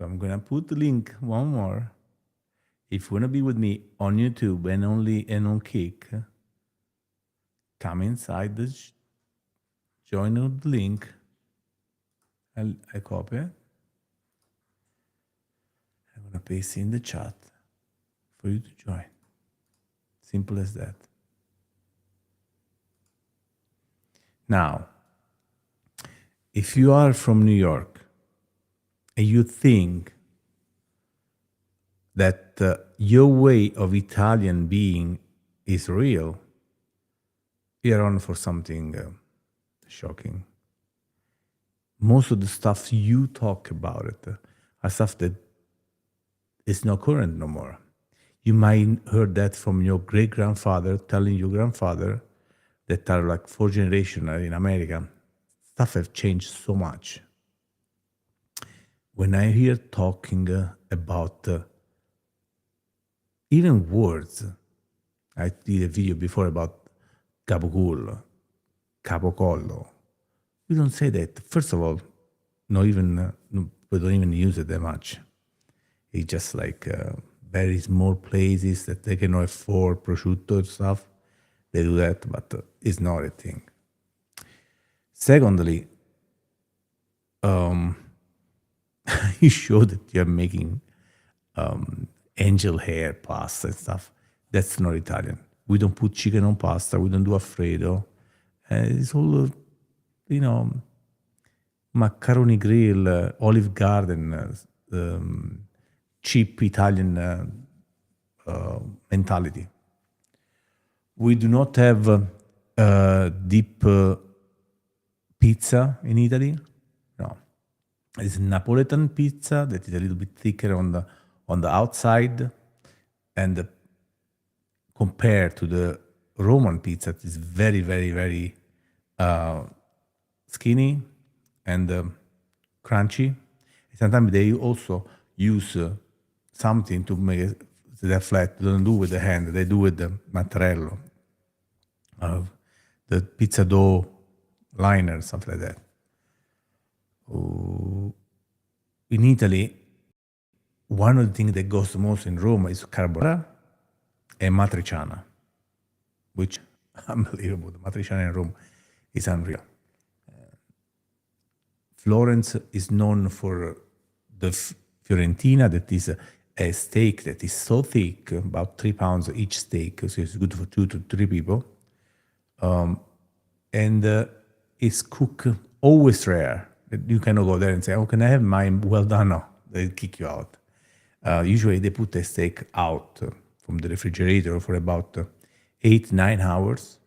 So I'm gonna put the link one more. If you wanna be with me on YouTube and only and on Kick, come inside the join the link. I copy it. I'm gonna paste in the chat for you to join. Simple as that. Now, if you are from New York and you think that your way of Italian being is real, you're on for something shocking. Most of the stuff you talk about it are stuff that is not current no more. You might heard that from your great grandfather telling your grandfather that are like 4 generations in America. Stuff have changed so much. When I hear talking about even words, I did a video before about capoculo, capocollo. We don't say that. First of all, not even we don't even use it that much. It's just like very small places that they can afford prosciutto and stuff. They do that, but it's not a thing. Secondly, you show that you're making angel hair pasta and stuff. That's not Italian. We don't put chicken on pasta. We don't do Alfredo. It's all, macaroni grill, Olive Garden, cheap Italian mentality. We do not have deep pizza in Italy. No, it's Napolitan pizza that is a little bit thicker on the outside, and compared to the Roman pizza, it is very, very, very skinny and crunchy. Sometimes they also use something to make it that flat. They don't do with the hand. They do with the mattarello, the pizza dough liner, something like that. In Italy, one of the things that goes the most in Rome is carbonara and matriciana, which unbelievable. The matriciana in Rome is unreal. Florence is known for the Fiorentina, that is a steak that is so thick, about 3 pounds each steak, so it's good for 2 to 3 people. And it's cooked always rare. You cannot go there and say, "Oh, can I have mine well done?" No, they kick you out. Usually they put the steak out from the refrigerator for about 8-9 hours,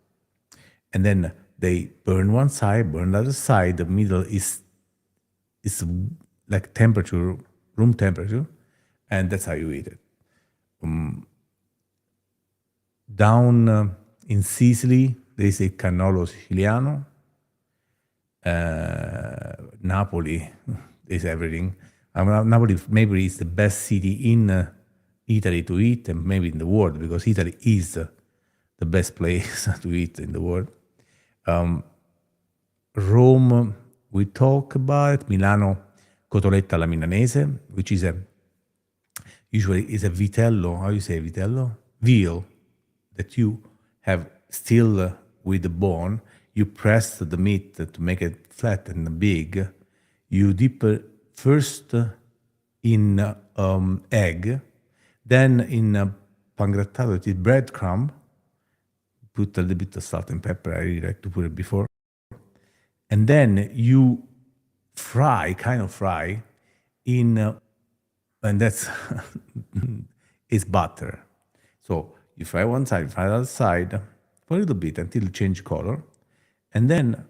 and then they burn one side, burn the other side. The middle is like temperature, room temperature, and that's how you eat it. Down in Sicily, they say cannolo siciliano. Napoli is everything. Napoli maybe is the best city in Italy to eat, and maybe in the world, because Italy is the best place to eat in the world. Rome, we talk about Milano, cotoletta alla milanese, which is usually is a vitello. How you say vitello? Veal that you have still with the bone. You press the meat to make it flat and big. You dip first in egg, then in pangrattato, it is breadcrumb. Put a little bit of salt and pepper. I really like to put it before. And then you fry in, and that's is butter. So you fry one side, fry the other side for a little bit until it change color, and then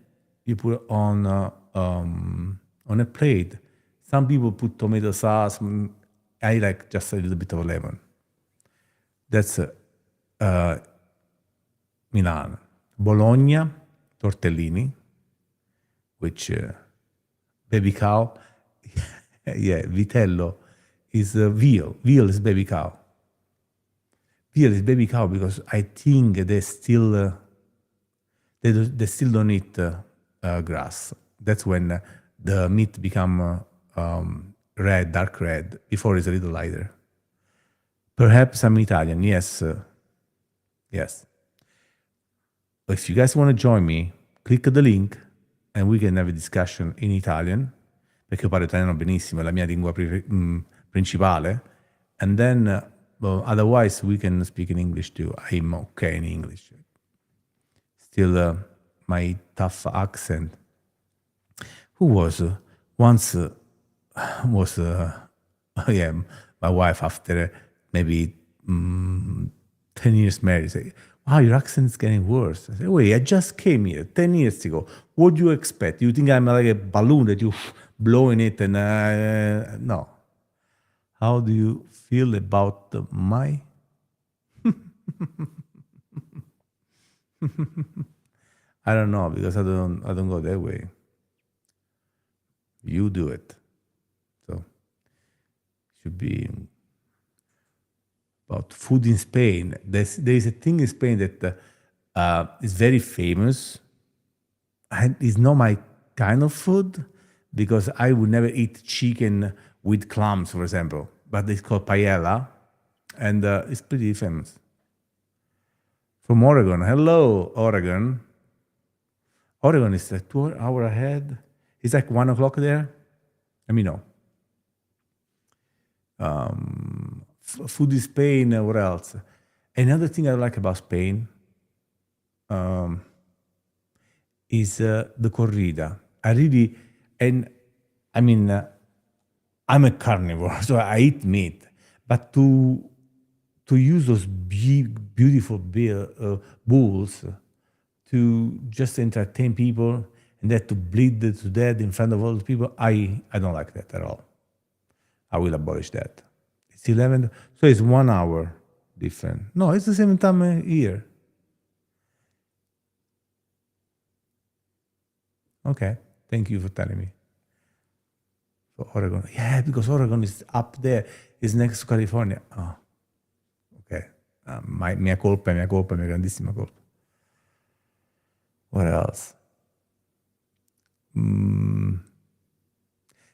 you put it on a plate. Some people put tomato sauce. I like just a little bit of lemon. That's Milan. Bologna, tortellini, which baby cow. Yeah, vitello is veal. Veal is baby cow. Veal is baby cow because I think they still they still don't eat grass. That's when the meat become red, dark red. Before it's a little lighter. Perhaps I'm Italian. Yes. Yes. But if you guys want to join me, click the link and we can have a discussion in Italian, perché io parlo italiano benissimo, è la mia lingua principale. And then, otherwise, we can speak in English too. I'm okay in English. Still, my tough accent. Who was once was yeah, my wife after maybe 10 years married say, wow, your accent's getting worse. I said, wait, I just came here 10 years ago. What do you expect? You think I'm like a balloon that you blowing it and no. How do you feel about my? I don't know because I don't go that way. You do it. So should be about food in Spain. There is a thing in Spain that is very famous. And it's not my kind of food because I would never eat chicken with clams, for example. But it's called paella, and it's pretty famous. From Oregon. Hello, Oregon. Oregon is like 2 hours ahead. It's like 1 o'clock there. Let me know. Food in Spain. What else? Another thing I like about Spain is the corrida. I'm a carnivore, so I eat meat. But to use those big, beautiful bulls to just entertain people and then to bleed to death in front of all the people, I don't like that at all. I will abolish that. It's 11, so it's 1 hour different. No, it's the same time here. Okay, thank you for telling me. For Oregon, yeah, because Oregon is up there, it's next to California. Oh, okay. Mia colpa, mia grandissima colpa. What else?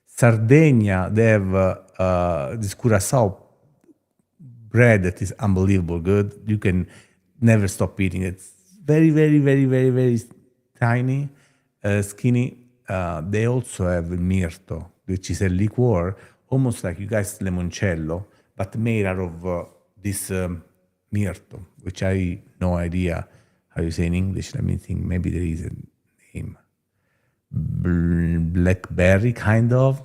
Sardinia, they have this curacao bread that is unbelievable good. You can never stop eating it. It's very, very, very, very, very tiny, skinny. They also have mirto, which is a liqueur, almost like you guys limoncello, but made out of this mirto, which I no idea how you say in English. Let me think. Maybe there is a name. Blackberry, kind of.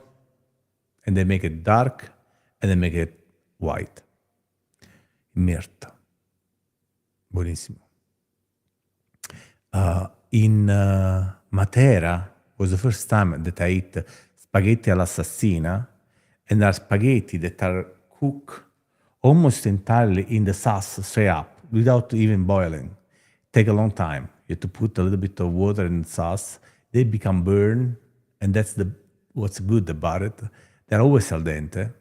And they make it dark, and they make it white. Mirto. Buonissimo. In Matera was the first time that I ate spaghetti all'assassina, and are spaghetti that are cooked almost entirely in the sauce straight up, without even boiling. Take a long time. You have to put a little bit of water in the sauce. They become burned, and that's what's good about it. They're always al dente,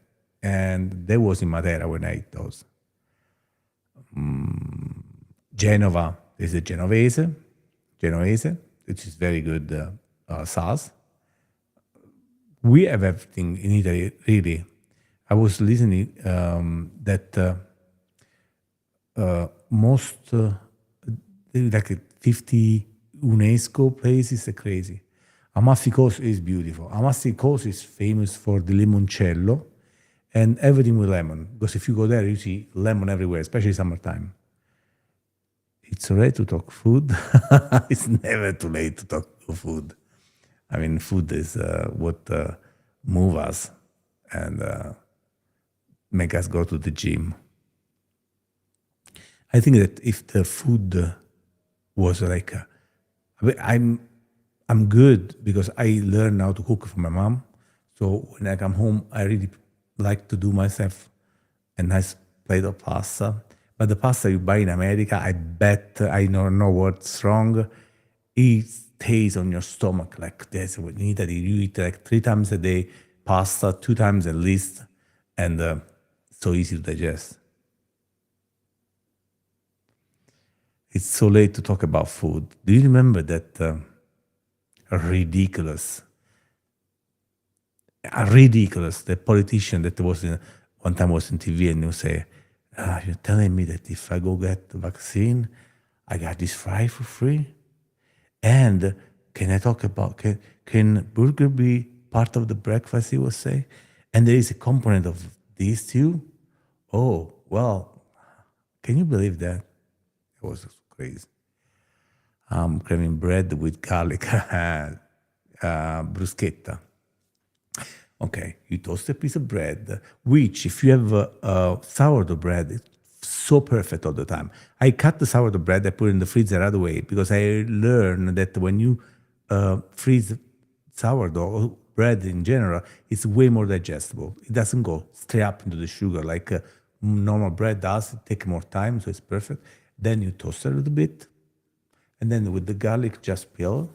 and that was in Matera when I ate those. Genova is a Genovese, which is very good sauce. We have everything in Italy, really. I was listening that most, like 50 UNESCO places are crazy. Amalfi Coast is beautiful. Amalfi Coast is famous for the limoncello and everything with lemon. Because if you go there, you see lemon everywhere, especially summertime. It's all right to talk food. It's never too late to talk food. I mean, food is what moves us and make us go to the gym. I think that if the food was like, I'm good because I learned how to cook from my mom. So when I come home, I really like to do myself a nice plate of pasta. But the pasta you buy in America, I bet, I don't know what's wrong. It stays on your stomach like this. In Italy, you eat like 3 times a day pasta, 2 times at least, and so easy to digest. It's so late to talk about food. Do you remember that ridiculous ridiculous. The politician that one time was in TV and you say, "You're telling me that if I go get the vaccine, I got this fry for free? And can I talk about can burger be part of the breakfast?" He was saying, and there is a component of these too. Oh well, can you believe that? It was crazy. I'm craving bread with garlic, bruschetta. Okay, you toast a piece of bread, which if you have sourdough bread, it's so perfect all the time. I cut the sourdough bread, I put it in the freezer right away because I learned that when you freeze sourdough or bread in general, it's way more digestible. It doesn't go straight up into the sugar like normal bread does. It takes more time, so it's perfect. Then you toast it a little bit, and then with the garlic just peel,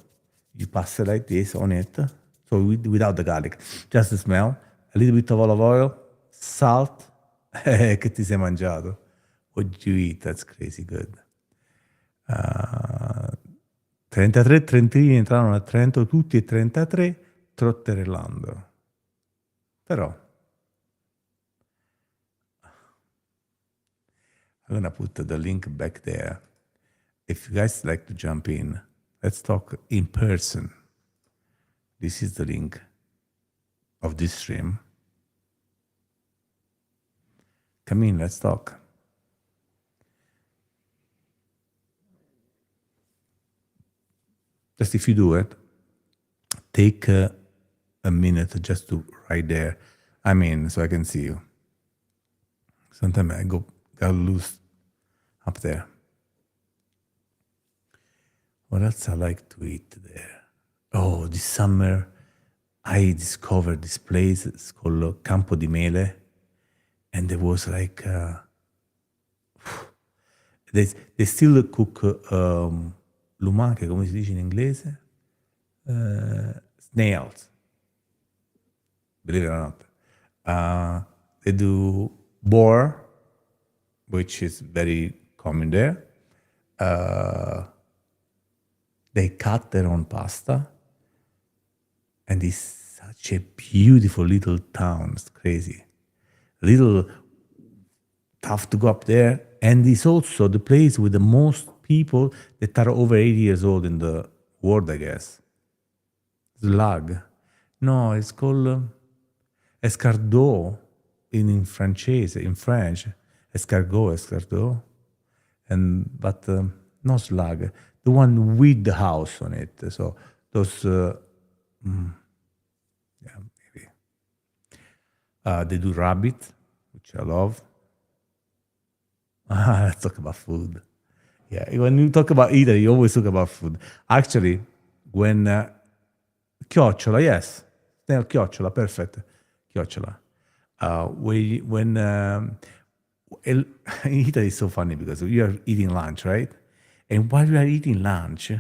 you pass it like this on it. So without the garlic, just the smell, a little bit of olive oil, salt, che ti sei mangiato. What did you eat? That's crazy good. 33 trentini entrarono a Trento, tutti e 33 trotterellando. Però, I'm gonna put the link back there. If you guys like to jump in, let's talk in person. This is the link of this stream. Come in, let's talk. Just if you do it, take a minute just to write there. I mean, so I can see you. Sometimes I got loose up there. What else I like to eat there? Oh, this summer I discovered this place. It's called Campo di Mele, and there was like they still cook lumache, come si dice in inglese? Snails. Believe it or not. They do boar, which is very common there. They cut their own pasta. And it's such a beautiful little town. It's crazy. Little tough to go up there. And it's also the place with the most people that are over 80 years old in the world, I guess. Slag. No, it's called escargot in French. Escargot. But no slag. The one with the house on it. So those... yeah, maybe. They do rabbit, which I love. Let's talk about food. Yeah, when you talk about Italy, you always talk about food. Actually, when chiocciola, yes, snail chiocciola, perfect, chiocciola. When in Italy is so funny because you are eating lunch, right? And while you are eating lunch,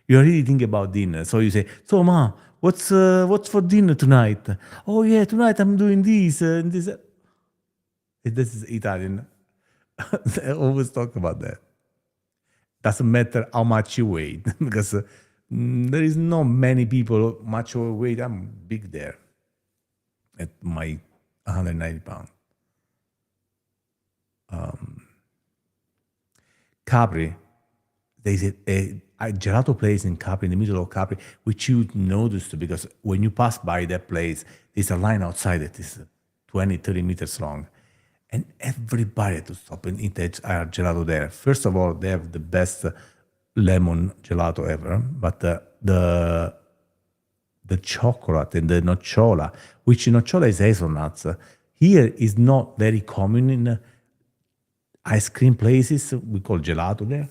you are really thinking about dinner. So you say, "So, ma, what's for dinner tonight?" "Oh yeah, tonight I'm doing this and this." This is Italian. They always talk about that. Doesn't matter how much you weigh because there is not many people much overweight. I'm big there at my 190 pounds. Capri, there's a gelato place in Capri, in the middle of Capri, which you noticed because when you pass by that place, there's a line outside that is 20, 30 meters long. And everybody had to stop and eat gelato there. First of all, they have the best lemon gelato ever, but the chocolate and the nocciola, which nocciola is hazelnuts, here is not very common in ice cream places. We call gelato there.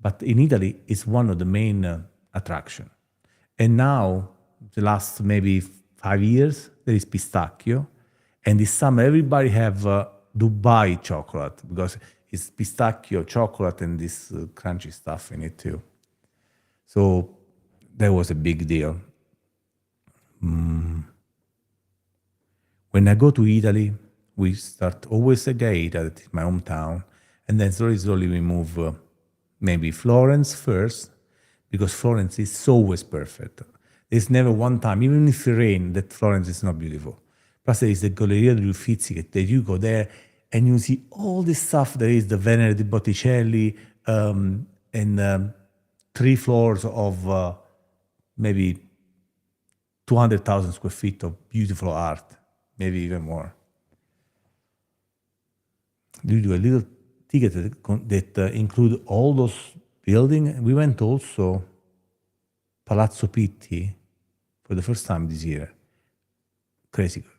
But in Italy, it's one of the main attraction. And now, the last maybe 5 years, there is pistachio. And this summer, everybody have Dubai chocolate because it's pistachio, chocolate, and this crunchy stuff in it too. So that was a big deal. When I go to Italy, we start always at Gaeta, that is my hometown, and then slowly we move maybe Florence first, because Florence is always perfect. There's never one time, even if it rains, that Florence is not beautiful. Plus, there is the Galleria degli Uffizi, that you go there and you see all this stuff. There is the Venere di Botticelli, and 3 floors of maybe 200,000 square feet of beautiful art, maybe even more. You do a little ticket that include all those buildings. We went also Palazzo Pitti for the first time this year. Crazy good.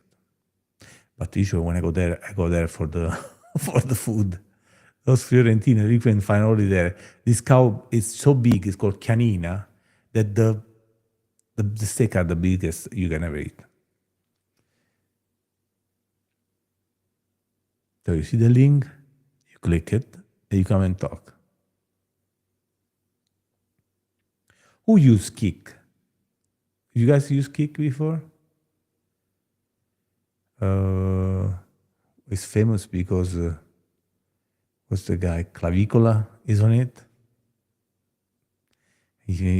But usually when I go there for the for the food. Those Fiorentine, you can find only there. This cow is so big, it's called Chianina, that the steak are the biggest you can ever eat. So you see the link, you click it, and you come and talk. Who use Kik? You guys use Kik before? It's famous because what's the guy? Clavicola is on it. He's a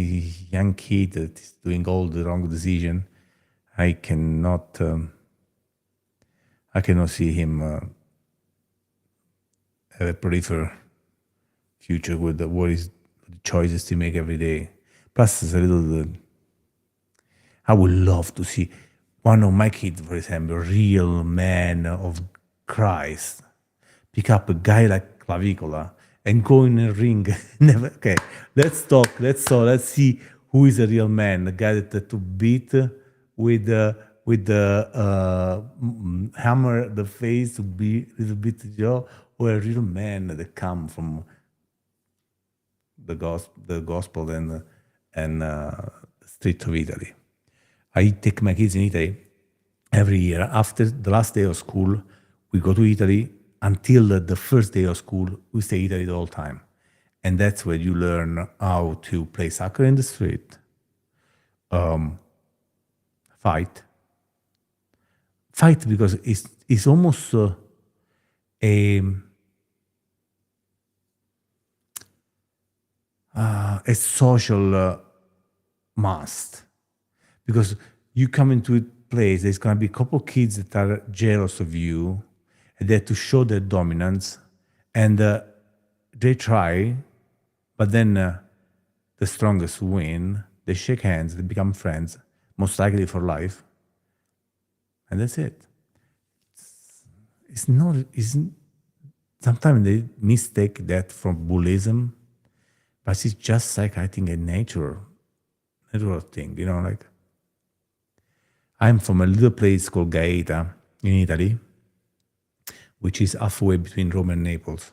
young kid that is doing all the wrong decision. I cannot see him have a prefer future with what is the choices to make every day. Plus, it's a little. I would love to see one of my kids, for example, real man of Christ, pick up a guy like Clavicola and go in a ring. Never. Okay, let's talk. Let's see who is a real man. The guy that to beat with the hammer the face to be a little bit Joe, or a real man that come from the gospel and street of Italy. I take my kids in Italy every year. After the last day of school, we go to Italy until the first day of school. We stay in Italy the whole time. And that's where you learn how to play soccer in the street, fight because it's almost a social must. Because you come into a place, there's going to be a couple of kids that are jealous of you, and they have to show their dominance, and they try, but then the strongest win. They shake hands, they become friends, most likely for life, and that's it. Sometimes they mistake that from bullyism, but it's just like, I think, a natural thing, like. I'm from a little place called Gaeta in Italy, which is halfway between Rome and Naples.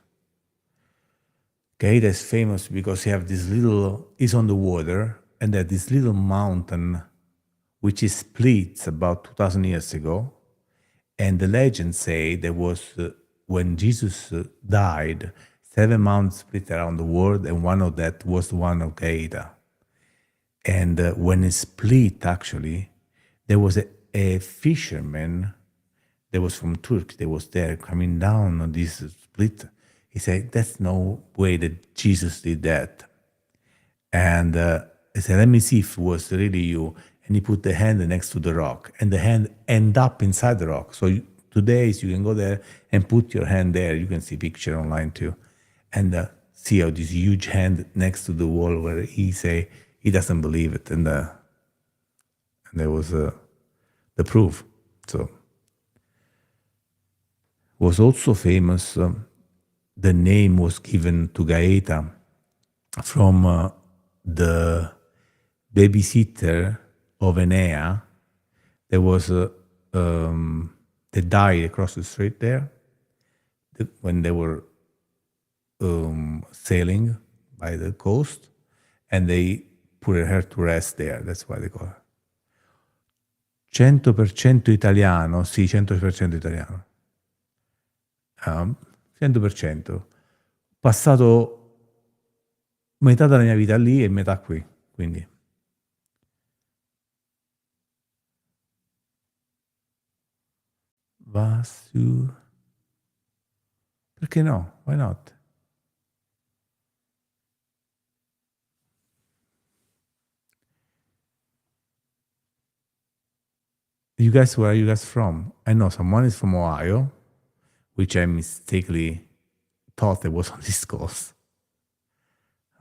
Gaeta is famous because you have is on the water, and there's this little mountain which is split about 2,000 years ago. And the legends say there was, when Jesus died, 7 mountains split around the world, and one of that was the one of Gaeta. And when it split, actually, there was a fisherman that was from Turkey that was there coming down on this split. He said, "That's no way that Jesus did that." And he said, "Let me see if it was really you." And he put the hand next to the rock, and the hand ended up inside the rock. So today you can go there and put your hand there. You can see picture online too, and see how this huge hand next to the wall where he say he doesn't believe it, and there was the proof. So was also famous. The name was given to Gaeta from the babysitter of Enea. There was they died across the strait there when they were sailing by the coast, and they put her to rest there. That's why they call her. 100% italiano, sì, 100% italiano. 100%. Passato metà della mia vita lì e metà qui, quindi. Va su. Perché no? Why not? You guys, where are you guys from? I know someone is from Ohio, which I mistakenly thought it was on this coast.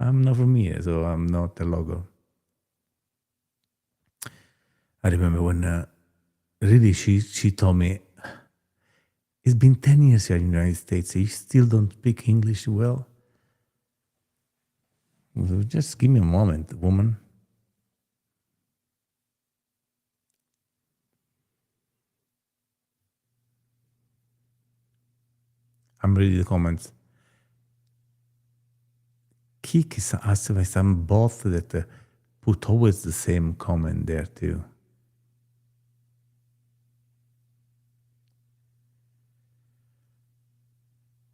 I'm not from here, so I'm not a local. I remember when really she told me, it's been 10 years here in the United States, so you still don't speak English well? So just give me a moment, woman. I'm reading the comments. Kik is asking some both that put always the same comment there too.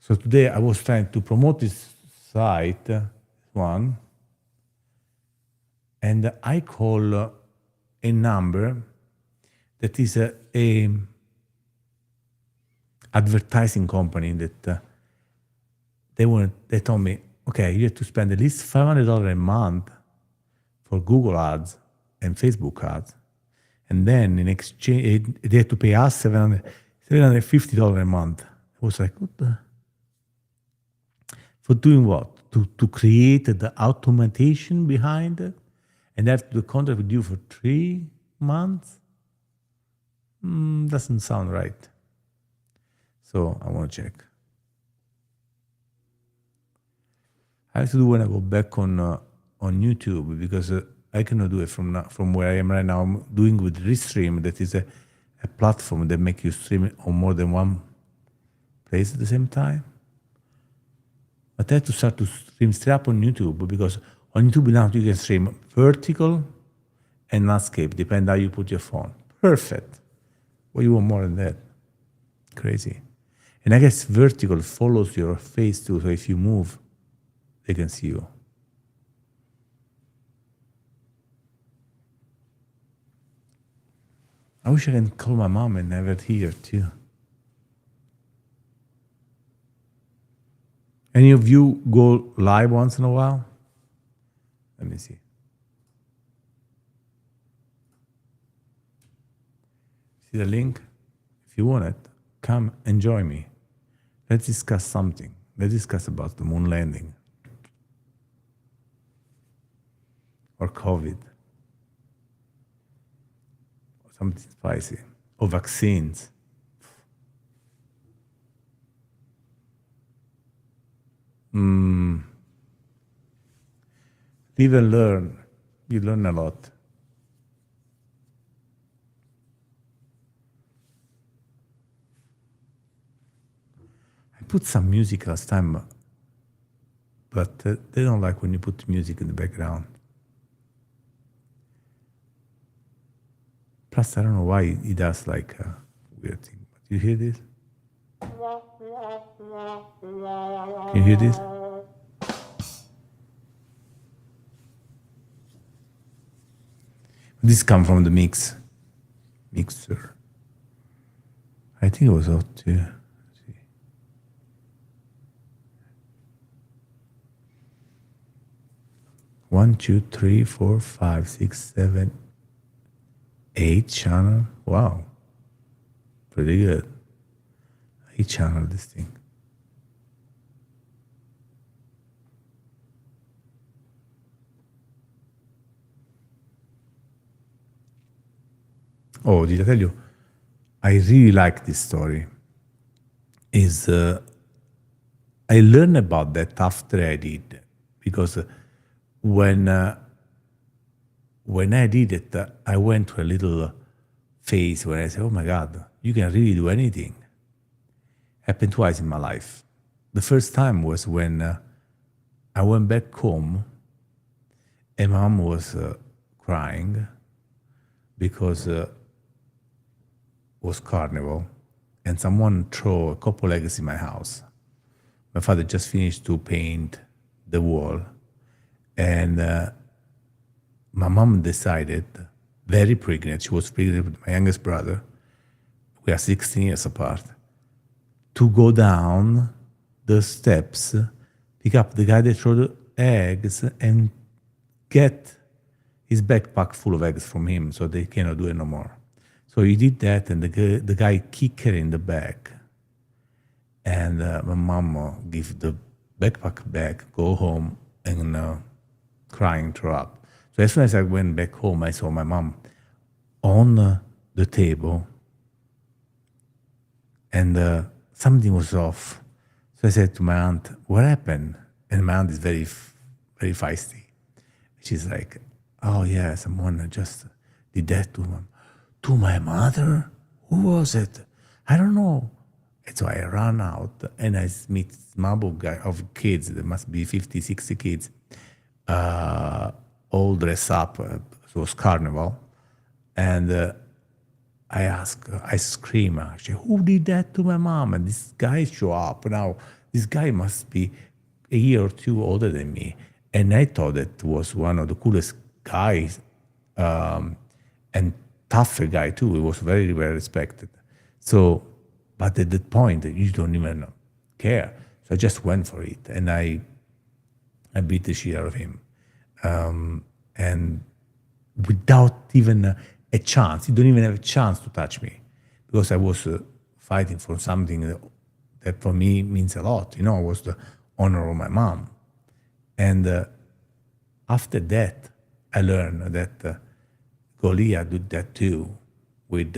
So today I was trying to promote this site, one, and I call a number that is a advertising company that they told me, okay, you have to spend at least $500 a month for Google ads and Facebook ads. And then in exchange, they had to pay us $750 a month. I was like, what the? For doing what? To create the automation behind it? And have to do a contract with you for 3 months? Doesn't sound right. So I want to check. I have to do when I go back on YouTube, because I cannot do it from where I am right now. I'm doing with Restream, that is a platform that makes you stream on more than one place at the same time. But I have to start to stream straight up on YouTube, because on YouTube now you can stream vertical and landscape, depending how you put your phone. Perfect. What do you want more than that? Crazy. And I guess vertical follows your face too, so if you move, they can see you. I wish I can call my mom and have it here too. Any of you go live once in a while? Let me see. See the link? If you want it, come and join me. Let's discuss something. Let's discuss about the moon landing. Or COVID. Or something spicy. Or vaccines. Live and learn. You learn a lot. I put some music last time, but they don't like when you put music in the background. Plus, I don't know why he does like a weird thing. But you hear this? Can you hear this? This comes from the mixer. I think it was out too. Let's see. 1, 2, 3, 4, 5, 6, 7, 8 channel. Wow, pretty good. 8 channel this thing. Oh, did I tell you? I really like this story. I learned about that after I did, because when I did it, I went to a little phase where I said, "Oh my God, you can really do anything." Happened twice in my life. The first time was when I went back home, and mom was crying because was carnival, and someone threw a couple eggs in my house. My father just finished to paint the wall, and my mom decided, very pregnant, she was pregnant with my youngest brother, we are 16 years apart, to go down the steps, pick up the guy that threw the eggs, and get his backpack full of eggs from him, so they cannot do it no more. So he did that, and the guy kicked her in the back. And my mom give the backpack back, go home, and crying, throw up. So as soon as I went back home, I saw my mom on the table, and something was off. So I said to my aunt, "What happened?" And my aunt is very, very feisty. She's like, "Oh yeah, someone just did that to my mother. Who was it? I don't know." And so I ran out and I meet small guy of kids. There must be 50, 60 kids, all dressed up. It was carnival, and I scream actually, "Who did that to my mom?" And this guy show up. Now this guy must be a year or two older than me, and I thought that was one of the coolest guys, and tougher guy too. He was very well respected. So, but at that point, you don't even care. So I just went for it, and I beat the shit out of him, and without even a chance. You don't even have a chance to touch me, because I was fighting for something that for me means a lot. I was the honor of my mom. And after that, I learned that Goliath did that too with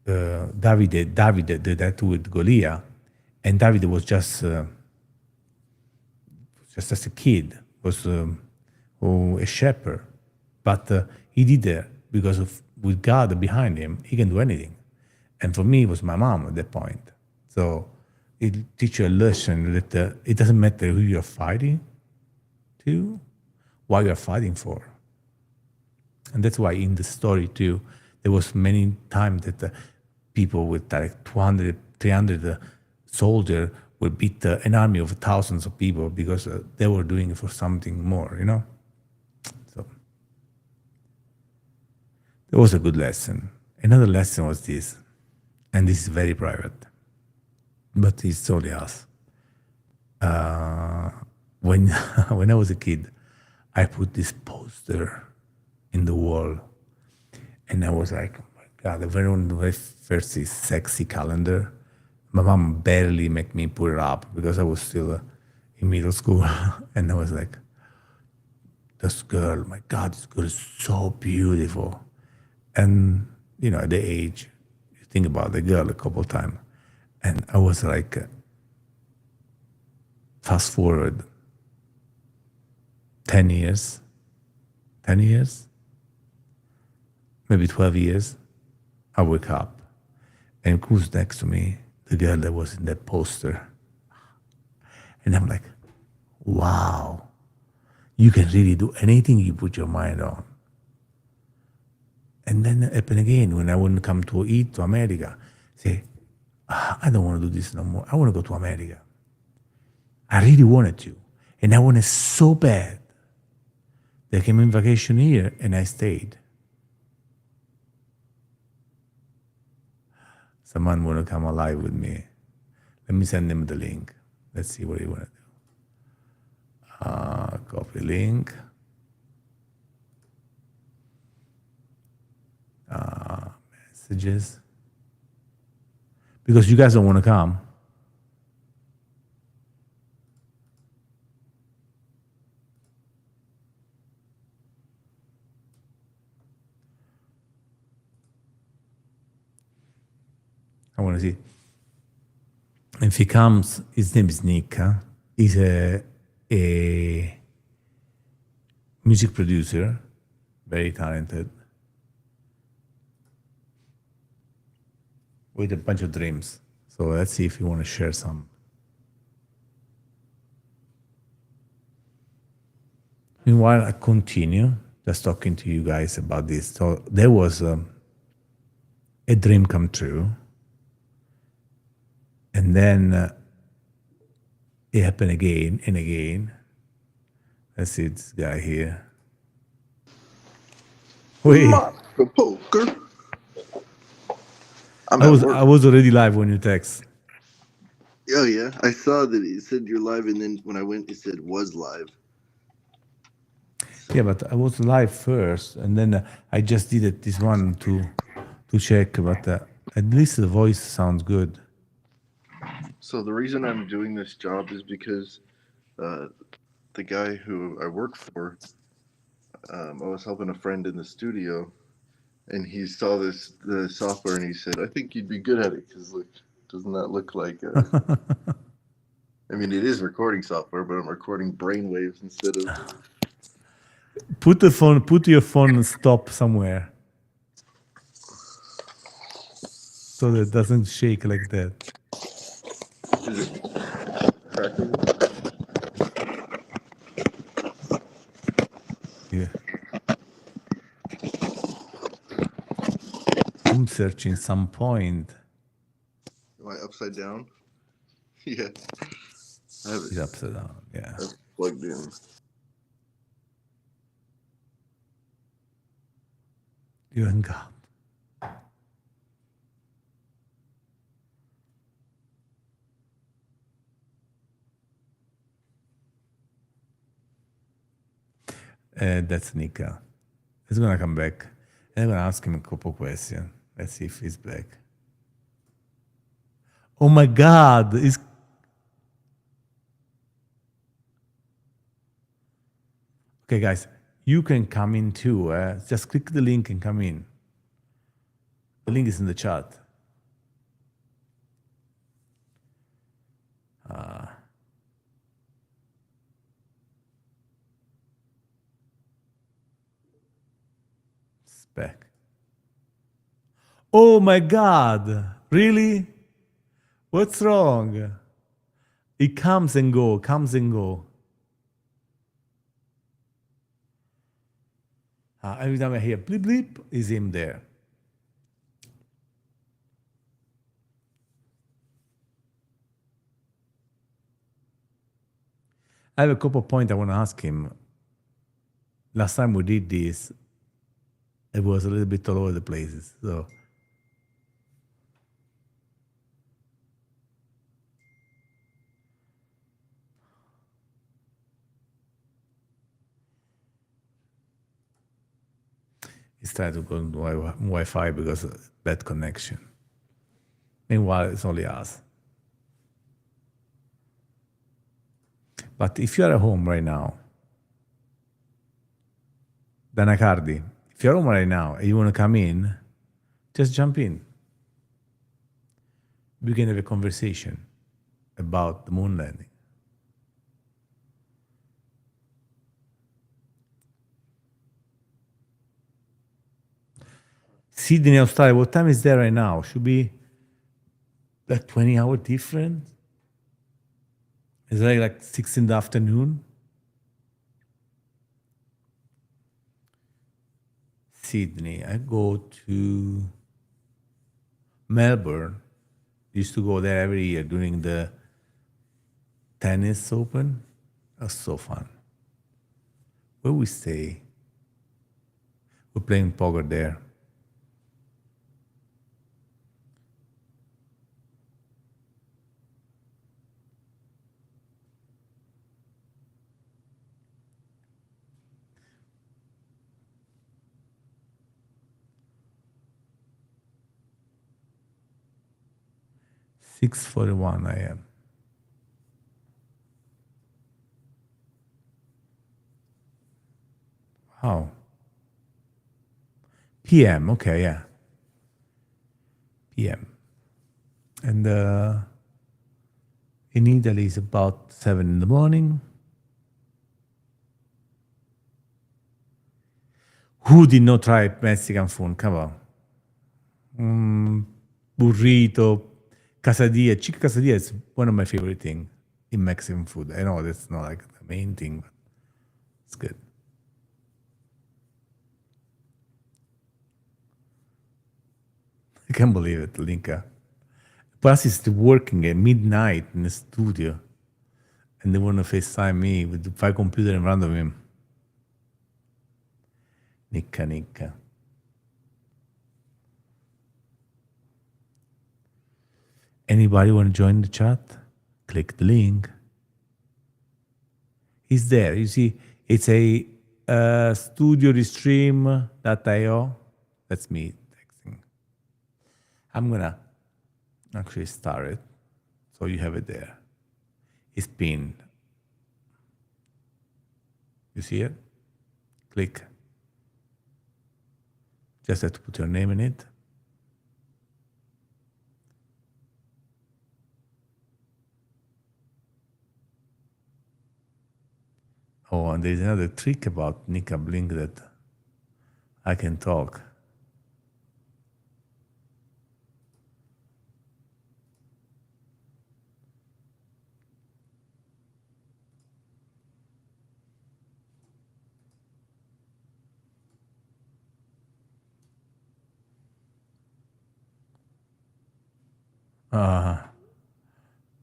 David. David did that too with Goliath, and David was just as a kid, was a shepherd, but he did that because with God behind him, he can do anything. And for me, it was my mom at that point. So it teaches you a lesson that it doesn't matter who you're fighting to, what you're fighting for. And that's why in the story too, there was many times that people with like 200, 300 soldiers would beat an army of thousands of people because they were doing it for something more, So that was a good lesson. Another lesson was this, and this is very private, but it's only us. When when I was a kid, I put this poster in the wall, and I was like, "Oh my God!" The very first is sexy calendar. My mom barely made me put it up because I was still in middle school, and I was like, "This girl, my God, this girl is so beautiful." And at the age, you think about the girl a couple times, and I was like, fast forward 10 years, maybe 12 years, I wake up, and who's next to me? The girl that was in that poster. And I'm like, wow, you can really do anything you put your mind on. And then it happened again when I wouldn't come to eat to America. Say, I don't want to do this no more. I want to go to America. I really wanted to. And I wanted so bad. They came in vacation here and I stayed. Someone want to come alive with me. Let me send them the link. Let's see what you want to do. Copy link. Messages. Because you guys don't want to come. I want to see. If he comes, his name is Nick. He's a music producer, very talented, with a bunch of dreams. So let's see if you want to share some. Meanwhile, I continue just talking to you guys about this. So there was a dream come true. And then it happened again and again. Let's see this guy here. Wait. Poker. I was already live when you text. Oh yeah, I saw that it said you're live, and then when I went, it said was live. Yeah, but I was live first, and then I just did it this one to check. But at least the voice sounds good. So the reason I'm doing this job is because uh, the guy who I work for, I was helping a friend in the studio, and he saw the software, and he said, "I think you'd be good at it because look, doesn't that look like?" I mean, it is recording software, but I'm recording brainwaves instead of. Put your phone and stop somewhere so that it doesn't shake like that. Is it cracking? Yeah. I'm searching some point. Am I upside down? Yeah, I have It's it upside down. Yeah. plugged in. You hang up. That's Nika. He's gonna come back. And I'm gonna ask him a couple questions. Let's see if he's back. Oh my God! Okay, guys. You can come in too. Just click the link and come in. The link is in the chat. It's back. Oh my God! Really? What's wrong? It comes and go, comes and go. Every time I hear bleep bleep, is him there. I have a couple of points I want to ask him. Last time we did this, it was a little bit all over the places. So he's trying to go on Wi-Fi because of bad connection. Meanwhile, it's only us. But if you are at home right now, Danacardi, if you're home right now and you want to come in, just jump in. We can have a conversation about the moon landing. Sydney, Australia, what time is there right now? Should be like 20-hour difference? Is it like 6 in the afternoon? Sydney. I go to Melbourne. Used to go there every year during the tennis open. That's so fun. Where we stay? We're playing poker there. $6:41 a.m. Wow. PM. Okay, yeah. PM. And in Italy, it's about 7 in the morning. Who did not try Mexican food? Come on. Burrito, quesadilla. Chicken quesadilla is one of my favorite things in Mexican food. I know that's not like the main thing, but it's good. I can't believe it, Linka. Plus, is working at midnight in the studio, and they want to FaceTime me with the 5 computer in front of him. Nicca. Anybody want to join the chat? Click the link. He's there. You see, it's a studiorestream.io. That's me texting. I'm gonna actually start it so you have it there. It's pinned. You see it? Click. Just have to put your name in it. Oh, and there's another trick about Nika Blink that I can talk.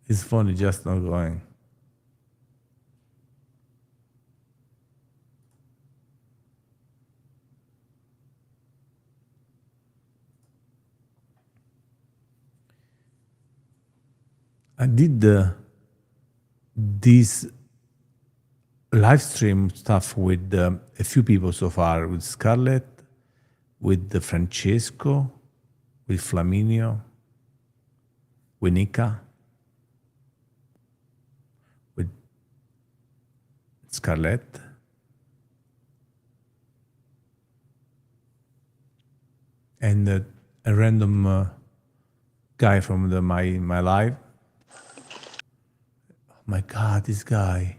It's funny, just not going. I did this live stream stuff with a few people so far, with Scarlett, with Francesco, with Flaminio, with Nika, with Scarlett, and a random guy from my live. Oh my God, this guy.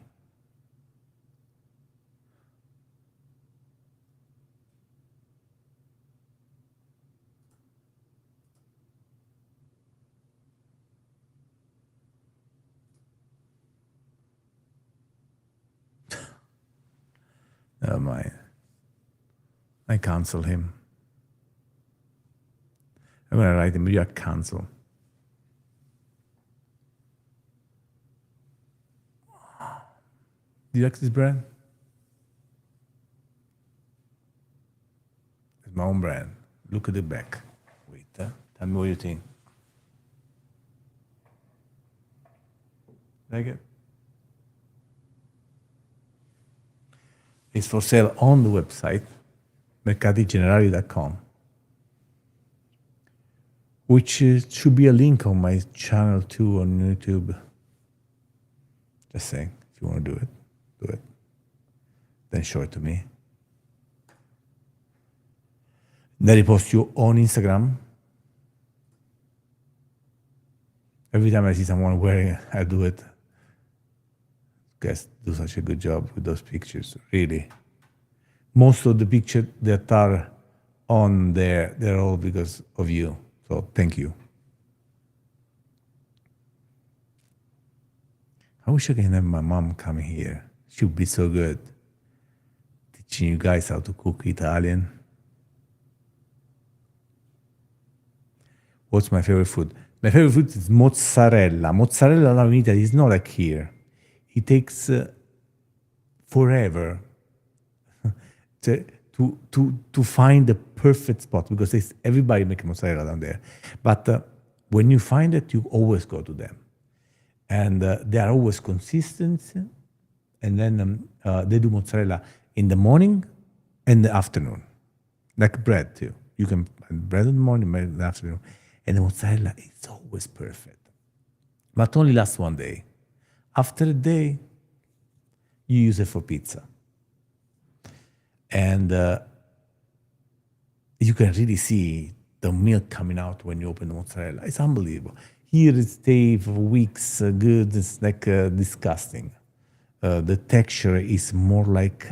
Never mind. I cancel him. I'm gonna write him, maybe I cancel. Do you like this brand? It's my own brand. Look at the back. Wait, tell me what you think. Like it? It's for sale on the website, mercatigenerali.com, which should be a link on my channel too on YouTube. Just saying, if you want to do it, do it. Then show it to me. Then I post you on Instagram. Every time I see someone wearing it, I do it. Guys do such a good job with those pictures, really. Most of the pictures that are on there, they're all because of you. So thank you. I wish I can have my mom come here. She would be so good. Teaching you guys how to cook Italian. What's my favorite food? My favorite food is mozzarella. Mozzarella in Italy is not like here. It takes forever to find the perfect spot because everybody makes mozzarella down there. But when you find it, you always go to them. And they are always consistent. And then they do mozzarella in the morning and the afternoon, like bread too. You can bread in the morning, bread in the afternoon. And the mozzarella is always perfect. But only lasts one day. After a day, you use it for pizza. And you can really see the milk coming out when you open the mozzarella. It's unbelievable. Here it stays for weeks good. It's like disgusting. The texture is more like,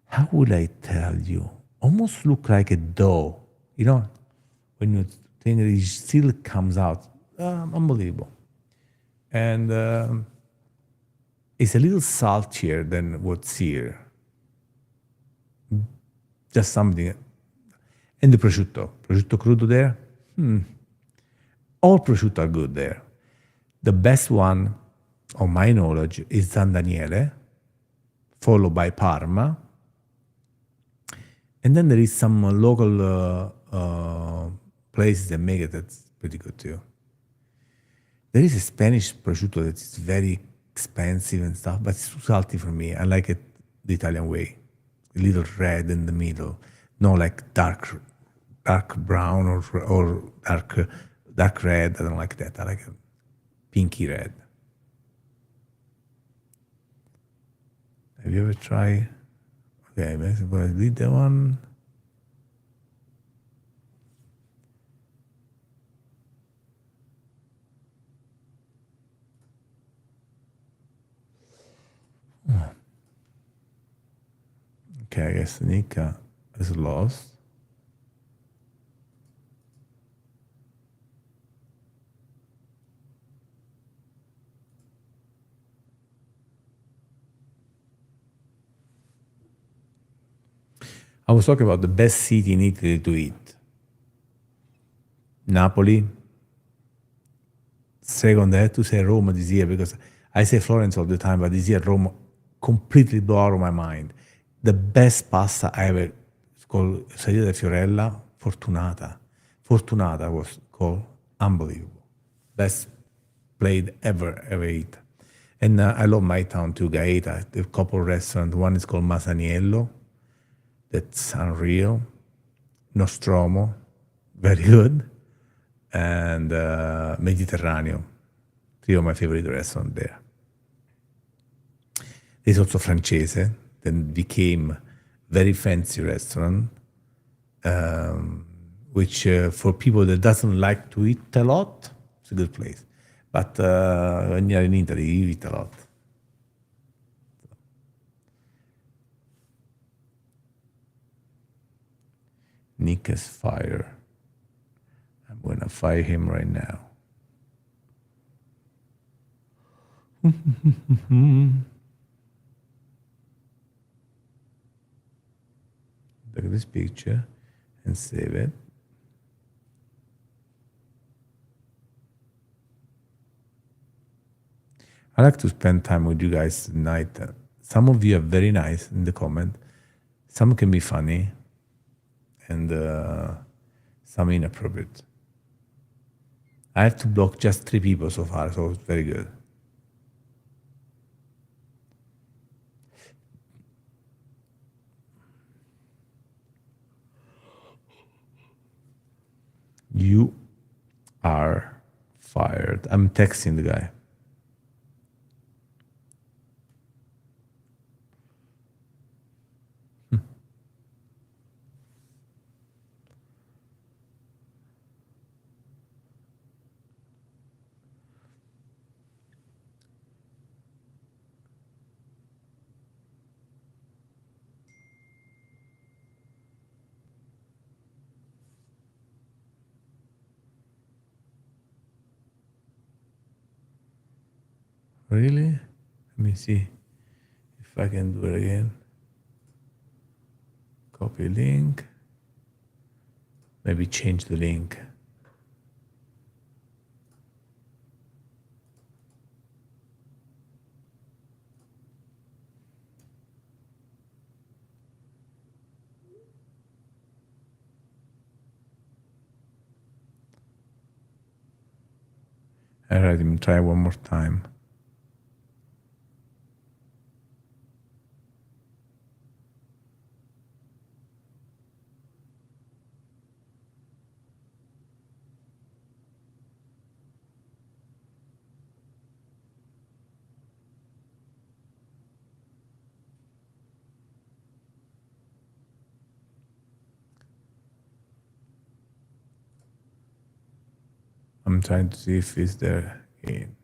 how would I tell you? Almost look like a dough. You know, when you think it still comes out. Unbelievable. And it's a little saltier than what's here. Just something. And the prosciutto crudo there. All prosciutto are good there. The best one, of my knowledge, is San Daniele, followed by Parma. And then there is some local places that make it that's pretty good too. There is a Spanish prosciutto that is very expensive and stuff, but it's too salty for me. I like it the Italian way. a little red in the middle, no like dark brown or dark red. I don't like that. I like a pinky red. Have you ever tried? Okay, let's read that one. Okay, I guess Nika is lost. I was talking about the best city in Italy to eat. Napoli. Second, I have to say Rome this year because I say Florence all the time, but this year Rome completely blew out of my mind. The best pasta I ever, it's called Salita de Fiorella Fortunata. Fortunata was called, unbelievable. Best plate ever eat. And I love my town too, Gaeta. The couple restaurants. One is called Masaniello. That's unreal. Nostromo, very good. And Mediterraneo. Three of my favorite restaurants there. There's also Francese, then became very fancy restaurant, which for people that doesn't like to eat a lot, it's a good place. But when you're in Italy, you eat a lot. Nick is fire. I'm gonna fire him right now. Look at this picture and save it. I like to spend time with you guys tonight. Some of you are very nice in the comment. Some can be funny and some inappropriate. I have to block just 3 people so far, so it's very good. You are fired. I'm texting the guy. Really? Let me see if I can do it again. Copy link. Maybe change the link. All right, let me try one more time. I'm trying to see if it's there again.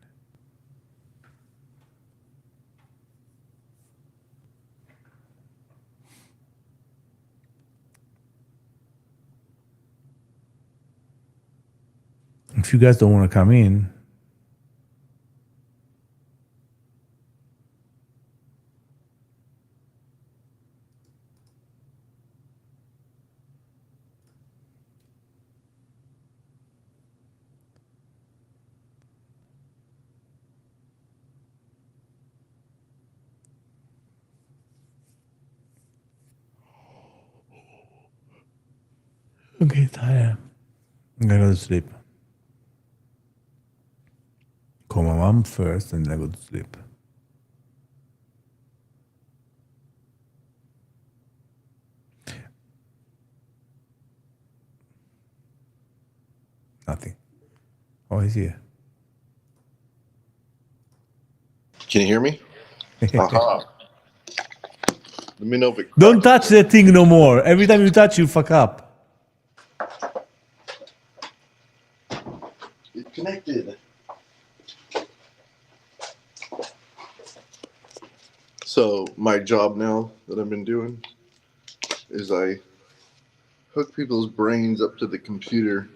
If you guys don't want to come in, okay, tired. I'm gonna go to sleep. Call my mom first and then I go to sleep. Oh, he's here. Can you hear me? Aha. Let me know if it Don't cracks. touch that thing no more. Every time you touch, you fuck up. It's connected. So my job now that I've been doing is I hook people's brains up to the computer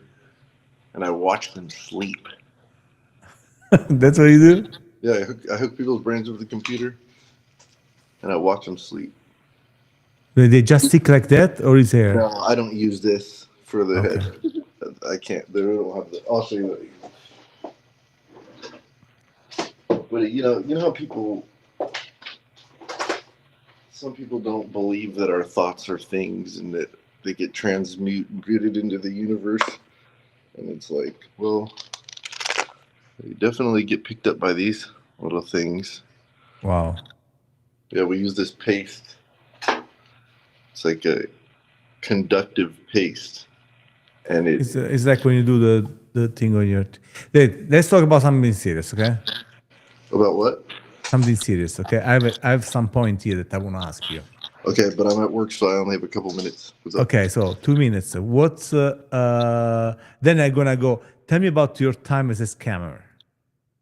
and I watch them sleep. That's what you do? Yeah, I hook people's brains up to the computer and I watch them sleep. Do they just stick like that, or is there? No, I don't use this for the Okay. head. I can't. They don't have the. I'll show you what I use. But you know how people. Some people don't believe that our thoughts are things and that they get transmuted into the universe, and it's like, well, you definitely get picked up by these little things. Wow. Yeah, we use this paste. It's like a conductive paste, and It's like when you do the thing on your. Let's talk about something serious, okay? about what? Something serious, okay? I have some point here that I want to ask you. Okay, but I'm at work, so I only have a couple minutes. What's up? Okay, so 2 minutes. What's then I'm gonna go. Tell me about your time as a scammer.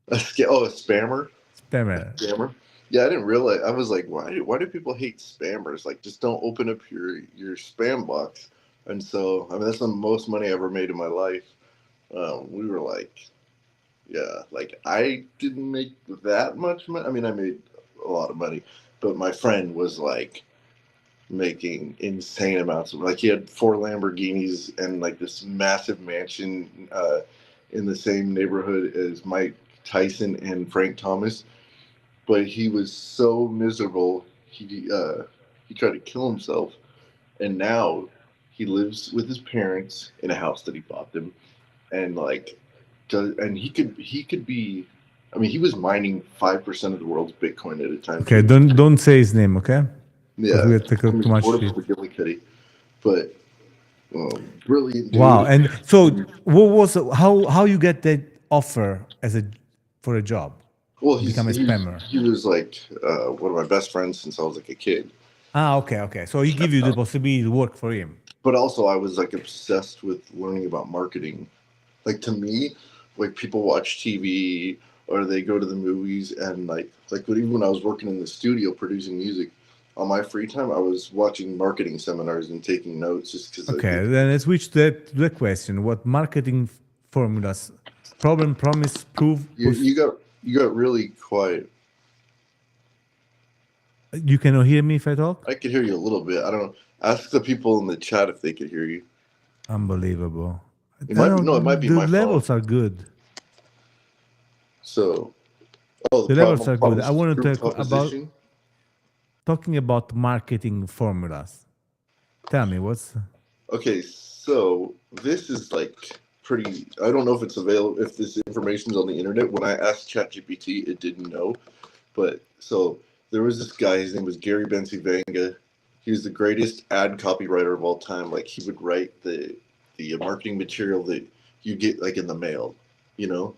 A spammer. Spammer. Yeah, I didn't realize. I was like, why do people hate spammers? Like, just don't open up your spam box. And so, I mean, that's the most money I ever made in my life. We were like, yeah, like I didn't make that much money. I mean, I made a lot of money, but my friend was like making insane amounts of. Like, he had 4 Lamborghinis and like this massive mansion in the same neighborhood as Mike Tyson and Frank Thomas. But he was so miserable. He tried to kill himself, and now he lives with his parents in a house that he bought them, and like, and he could be. I mean, he was mining 5% of the world's Bitcoin at a time. Okay, don't say his name, okay? Yeah, we have to too much sort of shit. McGillicuddy, but brilliant dude. Wow, and so what was how you get that offer for a job? Well, Become a spammer. He was like one of my best friends since I was like a kid. Okay. So he give you the possibility to work for him. But also, I was like obsessed with learning about marketing. Like, to me, like, people watch TV or they go to the movies, and like even when I was working in the studio producing music, on my free time I was watching marketing seminars and taking notes just because. Okay, then let's switch to the question. What marketing formulas? Problem, promise, prove. You got really quiet. You cannot hear me if I talk? I could hear you a little bit. I don't know. Ask the people in the chat if they could hear you. Unbelievable. It might be the my levels phone. are good. So, the levels are good. I want to talk proposition. talking about marketing formulas. Tell me what's. Okay, so this is like pretty. I don't know if it's available, if this information is on the internet. When I asked ChatGPT, it didn't know. But so there was this guy. His name was Gary Bencivenga. He was the greatest ad copywriter of all time. Like, he would write the marketing material that you get like in the mail, you know.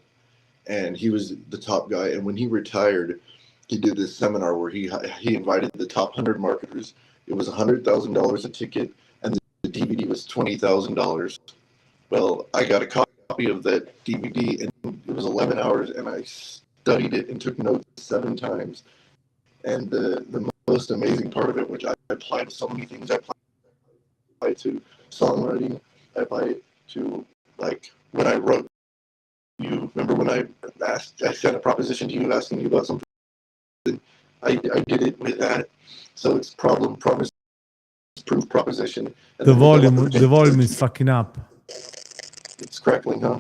And he was the top guy. And when he retired, he did this seminar where he invited the top 100 marketers. It was $100,000 a ticket, and the DVD was $20,000. Well, I got a copy of that DVD, and it was 11 hours, and I studied it and took notes 7 times. And the most amazing part of it, which I applied to so many things, I applied to songwriting, I applied it to, like, when I wrote. You remember when I sent a proposition to you asking you about something? I did it with that. So it's problem, promise, proof, proposition. And the volume is fucking up. It's crackling, huh?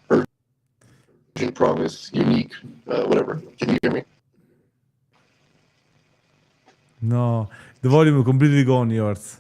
Urgent, promise, unique, whatever. Can you hear me? No, the volume is completely gone. Yours.